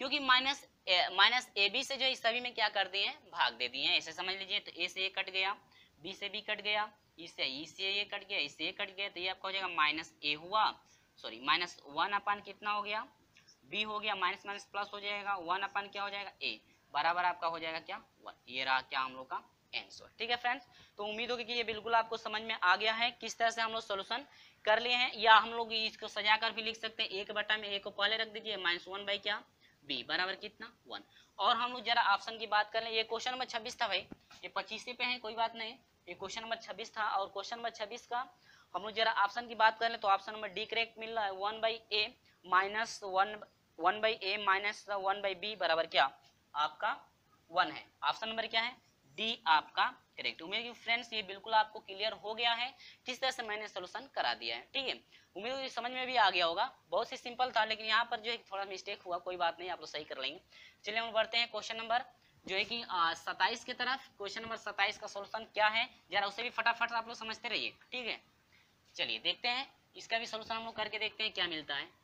क्योंकि माइनस ए बी से जो इस सभी में क्या कर दिए भाग दे दिए, ऐसे समझ लीजिए। तो ए से ए कट गया, बी से बी कट गया, इससे ये कट गया, इससे ये कट गया, तो ये आपका हो जाएगा माइनस ए हुआ, माइनस 1 अपान कितना हो गया बी हो गया, माइनस माइनस प्लस हो जाएगा, 1 अपान क्या हो जाएगा ए बराबर आपका हो जाएगा क्या 1। ये रहा क्या हम लोग का आंसर। ठीक है फ्रेंड्स, तो उम्मीद होगी कि ये बिल्कुल आपको समझ में आ गया है किस तरह से हम लोग सोल्यूशन कर लिए हैं, या हम लोग इसको सजा कर भी लिख सकते हैं, 1 बटा में ए को पहले रख दीजिए, -1 बाई क्या बी बराबर कितना 1। और हम लोग जरा ऑप्शन की बात कर लें, ये क्वेश्चन नंबर 26 था भाई, ये 25 पे है, कोई बात नहीं, ये क्वेश्चन नंबर 26 था, और क्वेश्चन नंबर 26 का हम लोग जरा ऑप्शन की बात कर लें तो ऑप्शन नंबर डी करेक्ट मिल रहा है, 1 by A minus 1 by A minus 1 by B बराबर क्या आपका 1 है। ऑप्शन नंबर क्या है डी आपका करेक्ट। उम्मीद है फ्रेंड्स ये बिल्कुल आपको क्लियर हो गया है किस तरह से मैंने सोल्यूशन करा दिया है, ठीक है, उम्मीद है समझ में भी आ गया होगा। बहुत ही सिंपल था, लेकिन यहाँ पर जो है थोड़ा मिस्टेक हुआ, कोई बात नहीं, आप लोग सही कर लेंगे। चलिए हम बढ़ते हैं क्वेश्चन नंबर जो है कि 27 की तरफ। क्वेश्चन नंबर 27 का सोल्यूशन क्या है, जरा उसे भी फटाफट आप लोग समझते रहिए, ठीक है। चलिए देखते हैं इसका भी सोल्यूशन हम लोग करके देखते हैं क्या मिलता है।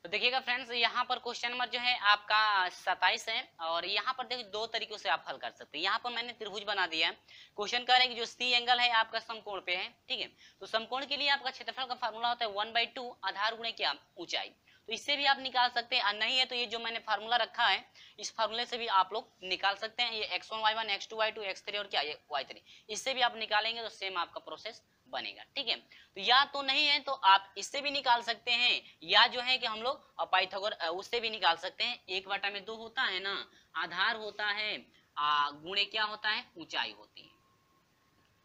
तो देखिएगा फ्रेंड्स, यहाँ पर क्वेश्चन नंबर जो है आपका 27 है, और यहाँ पर देखिए 2 तरीकों से आप हल कर सकते हैं। यहाँ पर मैंने त्रिभुज बना दिया है, क्वेश्चन कर रहे हैं कि जो सी एंगल है आपका समकोण पे है, ठीक है, तो समकोण के लिए आपका क्षेत्रफल का फार्मूला होता है 1/2 आधार गुणे क्या ऊंचाई, तो इससे भी आप निकाल सकते हैं, और नहीं है तो ये जो मैंने फार्मूला रखा है इस फार्मूले से भी आप लोग निकाल सकते हैं, ये x1 y1 x2 y2 x3 और क्या ये y3, इससे भी आप निकालेंगे तो सेम आपका प्रोसेस बनेगा, ठीक है। तो या तो नहीं है तो आप इससे भी निकाल सकते हैं, या जो है कि हम लोग पाइथागोर उससे भी निकाल सकते हैं। 1/2 होता है ना, आधार होता है, गुणे क्या होता है ऊंचाई होती है,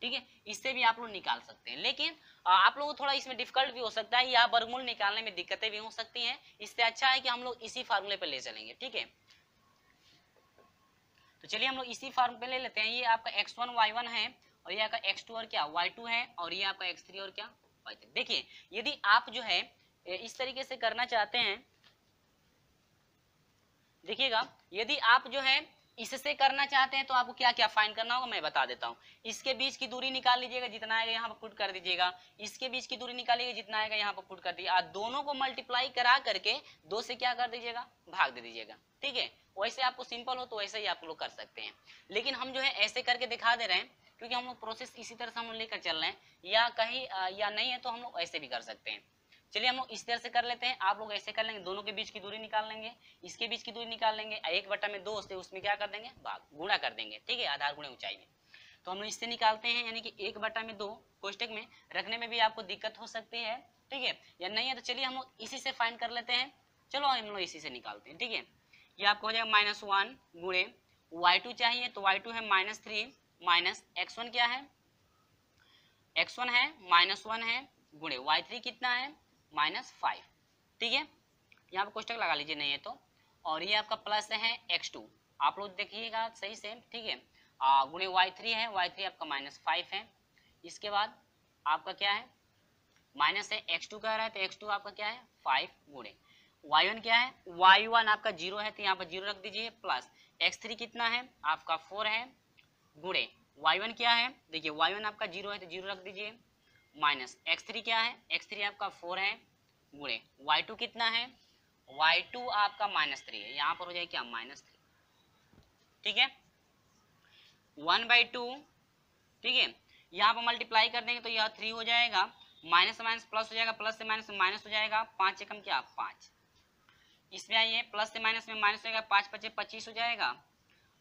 ठीक है, इससे भी आप लोग निकाल सकते हैं। लेकिन आप लोगों को थोड़ा इसमें डिफिकल्ट भी हो सकता है या वर्गमूल निकालने में दिक्कतें भी हो सकती हैं। इससे अच्छा है कि हम लोग इसी फार्मूले पे ले चलेंगे। ठीक है, तो चलिए हम लोग इसी फार्म पे ले लेते हैं। ये आपका x1 y1 है और ये आपका x2 और क्या y2 है और ये आपका x3 और क्या y3। देखिए यदि आप जो है इस तरीके से करना चाहते हैं, देखिएगा यदि आप जो है इससे करना चाहते हैं तो आपको क्या क्या फाइंड करना होगा मैं बता देता हूँ। इसके बीच की दूरी निकाल लीजिएगा, जितना आएगा यहाँ पर पुट कर दीजिएगा। इसके बीच की दूरी निकालिएगा, जितना आएगा यहाँ पर पुट कर दीजिएगा। दोनों को मल्टीप्लाई करा करके 2 से क्या कर दीजिएगा, भाग दे दीजिएगा। ठीक है, वैसे आपको सिंपल हो तो वैसे ही आप लोग कर सकते हैं। लेकिन हम जो है ऐसे करके दिखा दे रहे हैं क्योंकि हम लोग प्रोसेस इसी तरह से हम लेकर चल रहे हैं, या कहीं या नहीं है तो हम लोग ऐसे भी कर सकते हैं। चलिए हम लोग इस तरह से कर लेते हैं, आप लोग ऐसे कर लेंगे, दोनों के बीच की दूरी निकाल लेंगे, इसके बीच की दूरी निकाल लेंगे, 1/2 से उसमें क्या कर देंगे, भाग गुणा कर देंगे। ठीक है, आधार गुणे ऊंचाई में। तो हम लोग इससे निकालते हैं, यानी कि 1/2 कोष्टक में रखने में भी आपको दिक्कत हो सकती है। ठीक है, या नहीं है तो चलिए हम लोग इसी से फाइंड कर लेते हैं। चलो हम लोग इसी से निकालते हैं। ठीक है, ये आपको हो जाएगा -1 गुणे y2 चाहिए तो y2 है -3 माइनस x1 क्या है, x1 है -1 है गुणे y3 कितना है -5। ठीक है, यहाँ पे कोष्टक लगा लीजिए नहीं है तो, और ये आपका प्लस है x2, आप लोग देखिएगा सही से। ठीक है, गुणे y3 है, y3 आपका -5 है। इसके बाद आपका क्या है, माइनस है, x2 कह रहा है तो x2 आपका क्या है 5 गुणे y1 क्या है, y1 आपका 0 है तो यहाँ पर 0 रख दीजिए, प्लस x3 कितना है आपका 4 है गुणे y1 क्या है, देखिए y1 आपका 0 है तो 0 रख दीजिए, माइनस x3 क्या है, x3 आपका 4 है गुणे y2 कितना है, y2 आपका -3 है, यहाँ पर हो जाए क्या -3। ठीक है, 1/2। ठीक है, यहाँ पर मल्टीप्लाई कर देंगे तो यह 3 हो जाएगा, माइनस माइनस प्लस हो जाएगा, प्लस से माइनस में माइनस हो जाएगा, 5 एकम क्या 5। इसमें आइए प्लस से माइनस में माइनस हो जाएगा, 5 × 5 = 25 हो जाएगा,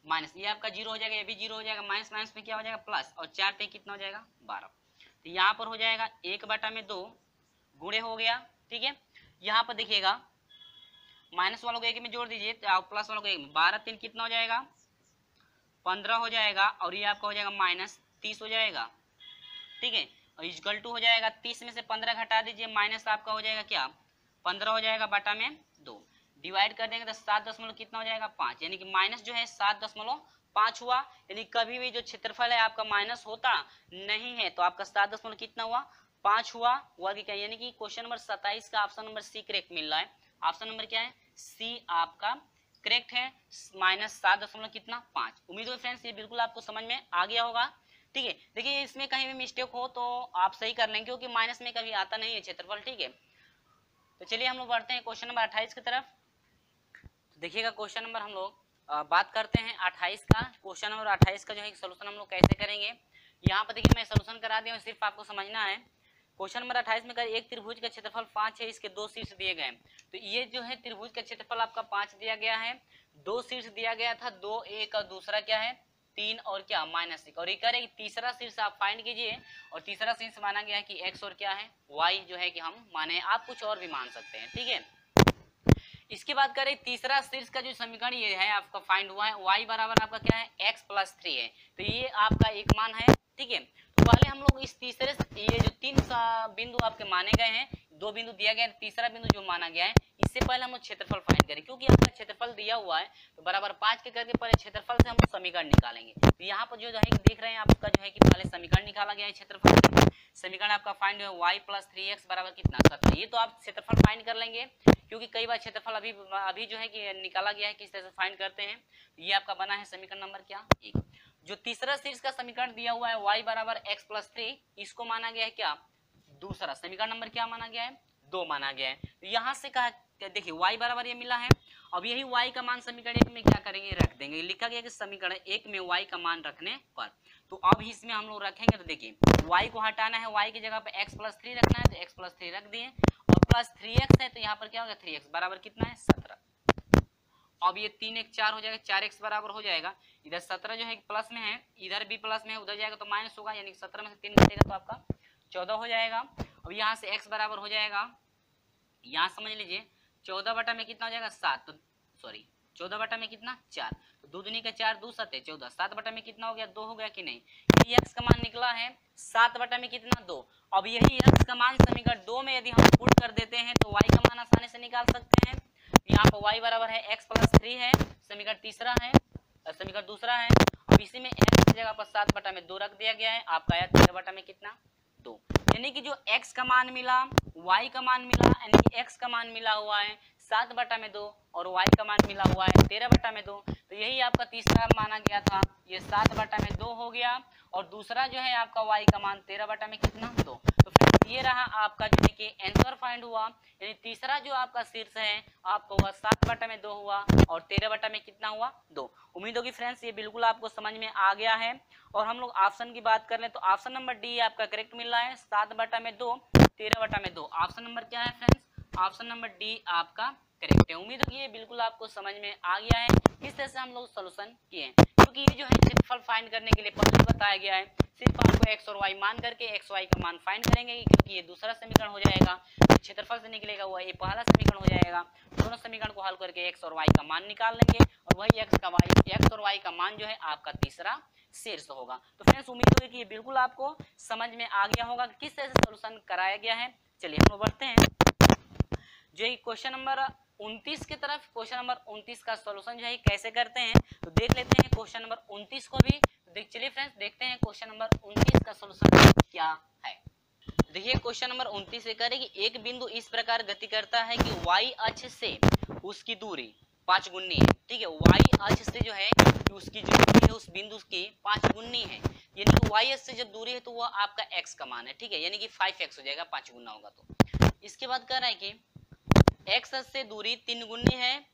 माइनस ये आपका 0 हो जाएगा, ये भी 0 हो जाएगा, माइनस माइनस में क्या हो जाएगा प्लस, और 4 पे कितना हो जाएगा 12। तो यहाँ पर हो जाएगा 1/2 गुणे हो गया। ठीक है, यहाँ पर देखिएगा माइनस वालों को एक में जोड़ दीजिए तो प्लस वालों को एक में, 12 3 कितना हो जाएगा 15 हो जाएगा, और ये आपका हो जाएगा -30 हो जाएगा। ठीक है, और इक्वल टू हो जाएगा 30 में से 15 घटा दीजिए, माइनस आपका हो जाएगा क्या 15 हो जाएगा बटा में 2, डिवाइड कर देंगे तो 7 दशमलव कितना हो जाएगा 5, यानी कि माइनस जो है 7.5 हुआ। यानी कभी भी जो क्षेत्रफल है आपका माइनस होता नहीं है तो आपका 7 दशमलव कितना हुआ 5 हुआ, वर्ग क्या, यानी कि क्वेश्चन नंबर 27 का ऑप्शन नंबर सी करेक्ट मिल रहा है। ऑप्शन नंबर क्या है, सी आपका करेक्ट है, -7 कितना 5। उम्मीद है फ्रेंड्स ये बिल्कुल आपको समझ में आ गया होगा। ठीक है, देखिए इसमें कहीं भी मिस्टेक हो तो आप सही कर लेंगे क्योंकि माइनस में कभी आता नहीं है क्षेत्रफल। ठीक है, तो चलिए हम लोग बढ़ते हैं क्वेश्चन नंबर 28 की तरफ। तो देखिएगा क्वेश्चन नंबर हम लोग बात करते हैं 28 का। क्वेश्चन नंबर 28 का जो है सोल्यूशन हम लोग कैसे करेंगे, यहाँ पर देखिए मैं सोल्यूशन करा दिया हूँ, सिर्फ आपको समझना है। क्वेश्चन नंबर 28 में एक त्रिभुज का क्षेत्रफल 5 है, इसके 2 शीर्ष दिए गए हैं। तो ये जो है त्रिभुज का क्षेत्रफल आपका 5 दिया गया है, 2 शीर्ष दिया गया था 2 1 और दूसरा क्या है 3 और क्या -1, और एक तीसरा शीर्ष आप फाइंड कीजिए, और तीसरा शीर्ष माना गया है कि x और क्या है y जो है कि हम माने, आप कुछ और भी मान सकते हैं। ठीक है, इसके बाद करें तीसरा शीर्ष का जो समीकरण ये है आपका फाइंड हुआ है, y बराबर आपका क्या है x + 3 है, तो ये आपका एक मान है। ठीक है, तो पहले हम लोग इस तीसरे ये जो 3 बिंदु आपके माने गए हैं, 2 बिंदु दिया गया है, तीसरा बिंदु जो माना गया है, इससे पहले हम लोग क्षेत्रफल फाइंड करें, क्योंकि आपका क्षेत्रफल दिया हुआ है तो बराबर 5 के करके पहले क्षेत्रफल से हम लोग समीकरण निकालेंगे। तो यहाँ पर जो है देख रहे हैं आपका जो है कि पहले समीकरण निकाला गया है क्षेत्रफल, समीकरण आपका फाइंड है y + 3x बराबर कितना 17। ये तो आप क्षेत्रफल फाइंड कर लेंगे क्योंकि कई बार क्षेत्रफल अभी जो है कि निकाला गया है, किस तरह से फाइंड करते हैं। ये आपका बना है समीकरण नंबर क्या 1। जो तीसरा शीर्ष का समीकरण दिया हुआ है y बराबर x + 3, इसको माना गया है क्या दूसरा, समीकरण नंबर क्या माना गया है 2 माना गया है। तो यहाँ से कहा देखिए y बराबर ये मिला है, अब यही y का मान समीकरण 1 में क्या करेंगे रख देंगे, लिखा गया कि समीकरण 1 में y का मान रखने पर। तो अब इसमें हम लोग रखेंगे तो देखिए y को हटाना है, y की जगह पे x + 3 रखना है तो x + 3 रख दिए, और प्लस 3x है तो यहाँ पर क्या होगा 3x बराबर कितना है 17। अब ये 3 1 4 हो जाएगा, 4x बराबर हो जाएगा, इधर 17 जो है प्लस में है, इधर भी प्लस में है, उधर जाएगा तो माइनस होगा, यानी 17 में से 3 घटेगा तो आपका 14 हो जाएगा। अब यहाँ से x बराबर हो जाएगा, यहाँ समझ लीजिए 14 बटा में कितना हो जाएगा 7, तो सॉरी 14 बटा में कितना 4, तो 2 दूनी का 4, 2 7 14, 7 बटा में कितना हो गया 2 हो गया कि नहीं। यही x का मान निकला है 7 बटा में कितना 2। अब यही x का मान समीकरण 2 में यदि हम पुट कर देते हैं तो y का मान आसानी से निकाल सकते हैं। यहाँ पर y बराबर है x + 3 है, समीकरण तीसरा है, समीकरण दूसरा है। अब इसी में x की जगह पर 7 बटा में 2 रख दिया गया है, आपका आया 13 बटा में कितना 2। यानी कि जो x का मान मिला, y का मान मिला, यानी कि x का मान मिला हुआ है 7 बटा में 2 और y का मान मिला हुआ है 13 बटा में 2। तो यही आपका तीसरा माना गया था, ये 7 बटा में 2 हो गया और दूसरा जो है आपका y का मान 13 बटा में कितना 2। तो फिर ये रहा आपका जो है कि आंसर फाइंड हुआ, यानी तीसरा जो आपका शीर्ष है आपका हुआ 7 बटा में 2 हुआ और 13 बटा में कितना हुआ 2। उम्मीद होगी फ्रेंड्स ये बिल्कुल आपको समझ में आ गया है। और हम लोग ऑप्शन की बात कर लें तो ऑप्शन नंबर डी आपका करेक्ट मिल रहा है, 7 बटा में 2 13 बटा में 2। ऑप्शन नंबर क्या है फ्रेंड्स, ऑप्शन नंबर डी आपका करेक्ट है। उम्मीद है कि ये बिल्कुल आपको समझ में आ गया है किस तरह से हम लोग सोल्यूशन किए हैं, क्योंकि ये जो है क्षेत्रफल फाइंड करने के लिए पहले बताया गया है, सिर्फ आपको x और y मान करके x y का मान फाइंड करेंगे, क्योंकि ये दूसरा समीकरण हो जाएगा, क्षेत्रफल से निकलेगा वो ये पहला समीकरण हो जाएगा। दोनों समीकरण को हल करके x और y का मान निकाल लेंगे और वही x और y का मान जो है आपका तीसरा शीर्ष होगा। तो फ्रेंड्स उम्मीद होगी कि ये बिल्कुल आपको समझ में आ गया होगा किस तरह से सोल्यूशन कराया गया है। चलिए हम लोग बढ़ते हैं जो है क्वेश्चन नंबर 29 की तरफ। क्वेश्चन नंबर 29 का सॉल्यूशन जो है कैसे करते हैं तो देख लेते हैं क्वेश्चन नंबर 29 को भी। चलिए फ्रेंड्स देखते हैं क्वेश्चन नंबर 29 का सॉल्यूशन क्या है। देखिए क्वेश्चन नंबर 29 से करें कि एक बिंदु इस प्रकार गति करता है कि y अक्ष से उसकी दूरी 5 गुनी है। ठीक है, y अक्ष से जो है उसकी जो दूरी है उस बिंदु की 5 गुनी है, यानी कि y अक्ष से जब दूरी है तो वह आपका x का मान है। ठीक है, यानी कि 5x हो जाएगा, 5 गुना होगा। तो इसके बाद कह रहा है कि x अक्ष से दूरी 3 गुनी है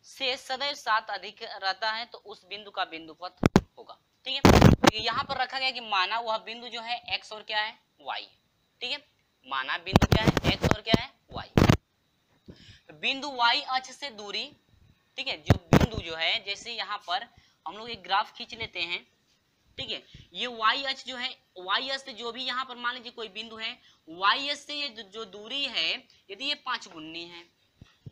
से सदैव 7 अधिक रहता है तो उस बिंदु का बिंदुपथ होगा। ठीक है, तो यहाँ पर रखा गया कि माना वह बिंदु जो है x और क्या है y। ठीक है, माना बिंदु क्या है x और क्या है y। तो बिंदु y अक्ष से दूरी, ठीक है, जो बिंदु जो है जैसे यहाँ पर हम लोग एक ग्राफ खींच लेते हैं। ठीक है, ये y अक्ष जो है y अक्ष से जो भी यहाँ पर मान लीजिए कोई बिंदु है, y अक्ष से ये जो दूरी है यदि ये 5 गुनी है,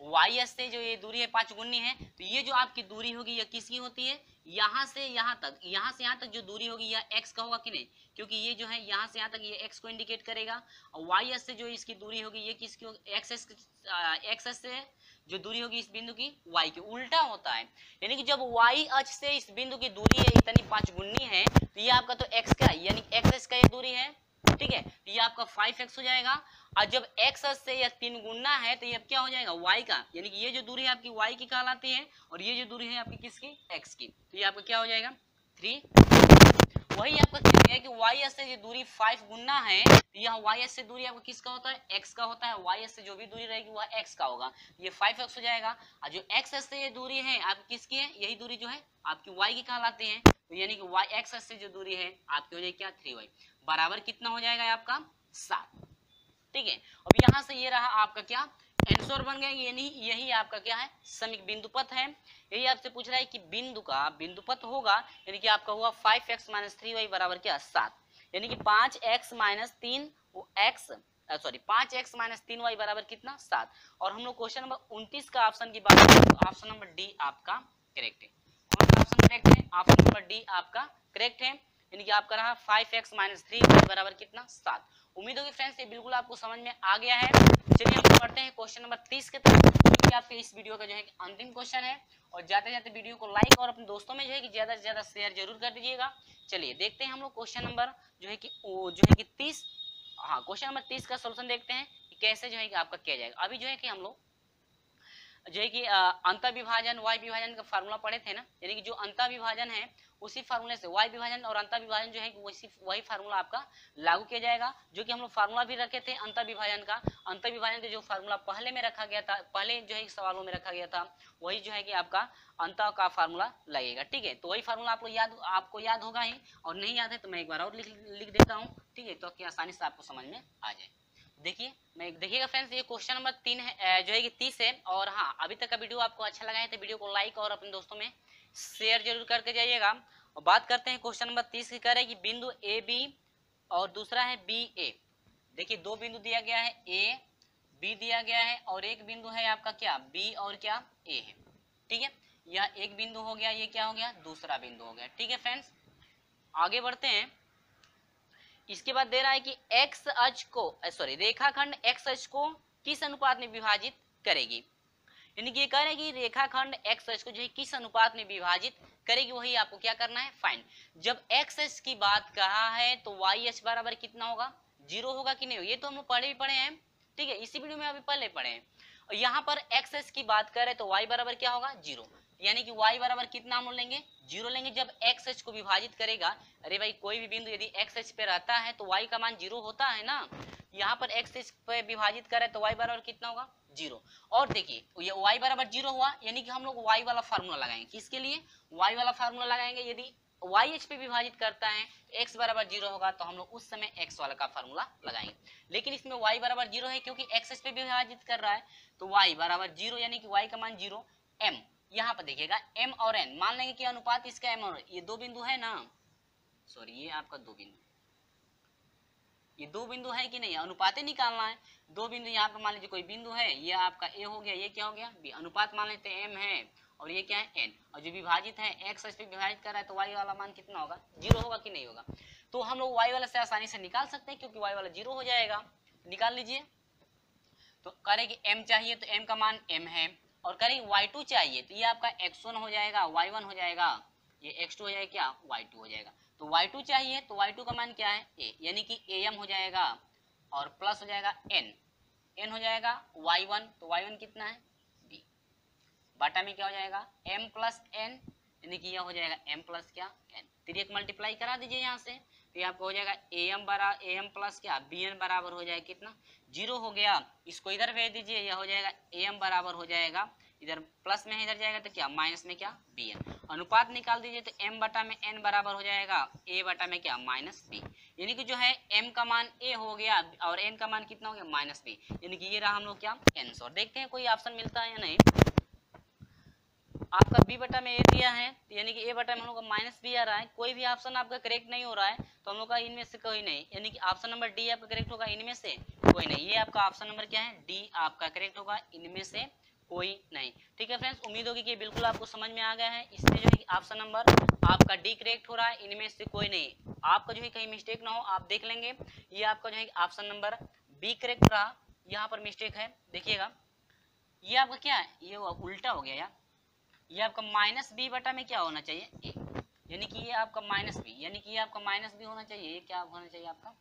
y अक्ष से जो ये दूरी है 5 गुनी है, तो ये जो आपकी दूरी होगी यह किसकी होती है, यहाँ से यहाँ तक, यहाँ से यहाँ तक जो दूरी होगी यह x का होगा कि नहीं, क्योंकि ये जो है यहाँ से यहाँ तक ये x को इंडिकेट करेगा। और y अक्ष से जो इसकी दूरी होगी ये किसकी होगी, x अक्ष से जो दूरी होगी इस बिंदु की y की उल्टा होता है। यानी कि जब y अक्ष से इस बिंदु की दूरी है इतनी 5 गुनी है तो ये आपका तो x का है, यानी x अक्ष का ये दूरी है। ठीक है, तो ये आपका 5x हो जाएगा। और जब x अक्ष से यह 3 गुना है तो ये क्या हो जाएगा y का, यानी कि ये जो दूरी है आपकी y की कहलाती है और ये जो दूरी है आपकी किसकी x की, तो ये आपका क्या हो जाएगा 3। वही आपका क्या है कि y अक्ष से जो दूरी 5 गुना है तो यह y अक्ष से दूरी आपका किसका होता है x का होता है, y अक्ष से जो भी दूरी रहेगी वह x का होगा, ये 5x हो जाएगा। और जो x अक्ष से ये दूरी है आपकी किसकी है, यही दूरी जो है आपकी y की कहलाती है, तो यानी कि y x अक्ष से जो दूरी है आपकी हो जाएगी क्या 3y बराबर कितना हो जाएगा आपका 7। ठीक है, अब यहाँ से ये रहा आपका क्या आंसर बन गया, यानी यही आपका क्या है समीक बिंदुपथ है। यही आपसे पूछ रहा है कि बिंदु का बिंदुपथ होगा, यानी कि आपका हुआ 5x - 3y बराबर क्या 7, यानी कि 5x - 3y बराबर कितना 7। और हम लोग क्वेश्चन नंबर 29 का ऑप्शन की बात करें तो ऑप्शन नंबर डी आपका करेक्ट है। ऑप्शन करेक्ट है, ऑप्शन नंबर डी आपका करेक्ट है, यानी कि आपका रहा 5x - 3y बराबर कितना 7। उम्मीद होगी फ्रेंड्स ये बिल्कुल आपको समझ में आ गया है। चलिए हम बढ़ते हैं क्वेश्चन नंबर 30 की तरफ, क्योंकि आपके इस वीडियो का जो है अंतिम क्वेश्चन है। और जाते जाते वीडियो को लाइक और अपने दोस्तों में जो है कि ज्यादा से ज्यादा शेयर जरूर कर दीजिएगा। चलिए देखते हैं हम लोग क्वेश्चन नंबर जो है कि 30, हाँ क्वेश्चन नंबर 30 का सोल्यूशन देखते हैं कि कैसे जो है कि आपका किया जाएगा। अभी जो है कि हम लोग जो है कि अंतर विभाजन y विभाजन का फार्मूला पढ़े थे ना, यानी कि जो अंतर विभाजन है उसी फार्मूले से y विभाजन और अंतर विभाजन जो है वही फार्मूला आपका लागू किया जाएगा, जो कि हम लोग फार्मूला भी रखे थे अंतर विभाजन का। अंतर विभाजन का जो फार्मूला पहले में रखा गया था, पहले जो है सवालों में रखा गया था, वही जो है कि आपका अंतर का फार्मूला लगेगा। ठीक है, तो वही फार्मूला आपको याद होगा ही, और नहीं याद है तो मैं एक बार और लिख देता हूँ। ठीक है, तो कि आसानी से आपको समझ में आ जाए। देखिएगा फ्रेंड्स ये क्वेश्चन नंबर 3 है जो है कि 30 है। और हाँ अभी तक का वीडियो आपको अच्छा लगा है तो वीडियो को लाइक और अपने दोस्तों में शेयर जरूर करके जाइएगा। और बात करते हैं क्वेश्चन नंबर 30 की, कह रहे हैं कि बिंदु ए बी और दूसरा है बी ए। देखिए दो बिंदु दिया गया है ए बी दिया गया है और एक बिंदु है आपका क्या बी और क्या ए है। ठीक है, यह एक बिंदु हो गया, ये क्या हो गया, दूसरा बिंदु हो गया। ठीक है फ्रेंड्स, आगे बढ़ते हैं। इसके बाद दे रहा है कि एक्स अक्ष को सॉरी रेखाखंड एक्स अक्ष को किस अनुपात में विभाजित करेगी। यानी कि ये कह रहे हैं कि रेखाखंड एक्स अक्ष को जो है किस अनुपात में विभाजित करेगी, वही आपको क्या करना है, फाइंड। जब एक्स अक्ष की बात कहा है तो वाई अक्ष बराबर कितना होगा, 0 होगा कि नहीं, ये तो हम लोग पढ़े ही पढ़े हैं। ठीक है, इसी वीडियो में अभी पहले पढ़े हैं। और यहाँ पर एक्स अक्ष की बात करें तो वाई बराबर क्या होगा, 0। यानी कि y बराबर कितना हम लोग लेंगे, 0 लेंगे जब x अक्ष को विभाजित करेगा। अरे भाई कोई भी बिंदु यदि x अक्ष पे रहता है तो y का मान 0 होता है ना। यहाँ पर x अक्ष पे विभाजित करें तो y बराबर कितना होगा, 0। और देखिए ये y बराबर 0 हुआ, यानी कि हम लोग y वाला फार्मूला लगाएंगे। किसके लिए, y वाला फार्मूला लगाएंगे। यदि y अक्ष पे विभाजित करता है, x बराबर 0 होगा तो हम लोग उस समय x वाला का फार्मूला लगाएंगे। लेकिन इसमें y बराबर 0 है क्योंकि x अक्ष पे विभाजित कर रहा है, तो y बराबर 0 यानी कि y का मान 0। m यहाँ पर देखिएगा m और n, मान लेंगे कि अनुपात इसका m और ये दो बिंदु है ना, सॉरी ये आपका दो बिंदु, ये दो बिंदु है कि नहीं, अनुपात निकालना है। दो बिंदु यहाँ पर मान लीजिए कोई बिंदु है, ये आपका a हो गया, ये क्या हो गया b, अनुपात मान लेते हैं m है और ये क्या है n, और जो विभाजित है x अक्ष पे विभाजित कर रहा है तो y वाला मान कितना होगा, 0 होगा कि नहीं होगा। तो हम लोग y वाला से आसानी से निकाल सकते हैं क्योंकि y वाला 0 हो जाएगा, निकाल लीजिए। तो करें कि m चाहिए तो m का मान m है, और करें y2 चाहिए तो ये आपका x1 हो जाएगा, y1 हो जाएगा, ये x2 हो जाएगा, क्या y2 हो जाएगा। तो y2 चाहिए तो y2 का मान क्या है, a, यानी कि am हो जाएगा और प्लस हो जाएगा n हो जाएगा y1, तो y1 कितना है b, बाटा में क्या हो जाएगा m प्लस n, यानी कि यह हो जाएगा m प्लस क्या n। फिर एक मल्टीप्लाई करा दीजिए यहाँ से, तो ये आपको हो जाएगा am प्लस क्या bn बराबर हो जाएगा कितना, 0 हो गया। इसको इधर भेज दीजिए, यह हो जाएगा am बराबर हो जाएगा, इधर प्लस में इधर जाएगा तो क्या माइनस में क्या bn। अनुपात निकाल दीजिए तो m बटा में n बराबर हो जाएगा a बटा में क्या माइनस b, यानी कि जो है m का मान a हो गया और n का मान कितना हो गया माइनस b, यानी कि ये रहा हम लोग क्या आंसर। देखते हैं कोई ऑप्शन मिलता है या नहीं। आपका b बटा में a दिया है, यानी कि a बटा में हम लोग का माइनस b आ रहा है। कोई भी ऑप्शन आपका करेक्ट नहीं हो रहा है तो हम लोग का इनमें से कोई नहीं, यानी कि ऑप्शन नंबर डी आपका करेक्ट होगा, इनमें से कोई नहीं। ये आपका ऑप्शन नंबर क्या है, डी आपका करेक्ट होगा, इनमें से कोई नहीं। ठीक है फ्रेंड्स, उम्मीद होगी कि बिल्कुल आपको समझ में आ गया है। इसमें जो है ऑप्शन नंबर आपका डी करेक्ट हो रहा है, इनमें से कोई नहीं। आपका जो है कहीं मिस्टेक ना हो, आप देख लेंगे। ये आपका जो है ऑप्शन नंबर बी करेक्ट रहा, यहाँ पर मिस्टेक है, देखिएगा। ये आपका क्या है, ये उल्टा हो गया यार, ये आपका माइनस बी बटा में क्या होना चाहिए ए, यानी कि ये आपका माइनस बी, यानी कि ये आपका माइनस बी होना चाहिए, ये क्या होना चाहिए आपका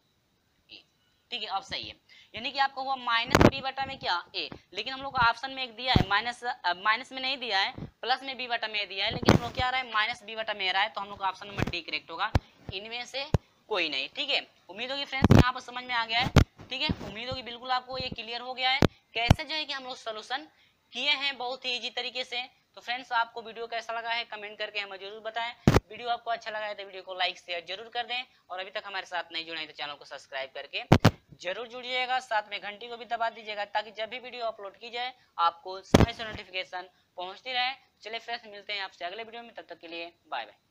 ए। ठीक है, अब सही है, यानी कि आपका हुआ माइनस बी बटा में क्या ए। लेकिन हम लोग को ऑप्शन में एक दिया है माइनस में नहीं दिया है, प्लस में बी बटा में दिया है, लेकिन हम लोग क्या आ रहा है माइनस बी बटा में आ रहा है, तो हम लोग का ऑप्शन नंबर डी करेक्ट होगा, इनमें से कोई नहीं। ठीक है, उम्मीद होगी फ्रेंड्स यहाँ पर समझ में आ गया है। ठीक है, उम्मीद होगी बिल्कुल आपको ये क्लियर हो गया है कैसे जो है कि हम लोग सोल्यूशन किए हैं बहुत ही इजी तरीके से। तो फ्रेंड्स आपको वीडियो कैसा लगा है कमेंट करके हमें जरूर बताएं। वीडियो आपको अच्छा लगा है तो वीडियो को लाइक शेयर जरूर कर दें, और अभी तक हमारे साथ नहीं जुड़े हैं तो चैनल को सब्सक्राइब करके जरूर जुड़िएगा, साथ में घंटी को भी दबा दीजिएगा ताकि जब भी वीडियो अपलोड की जाए आपको समय से नोटिफिकेशन पहुंचती रहे। चलिए फ्रेंड्स मिलते हैं आपसे अगले वीडियो में, तब तक के लिए बाय बाय।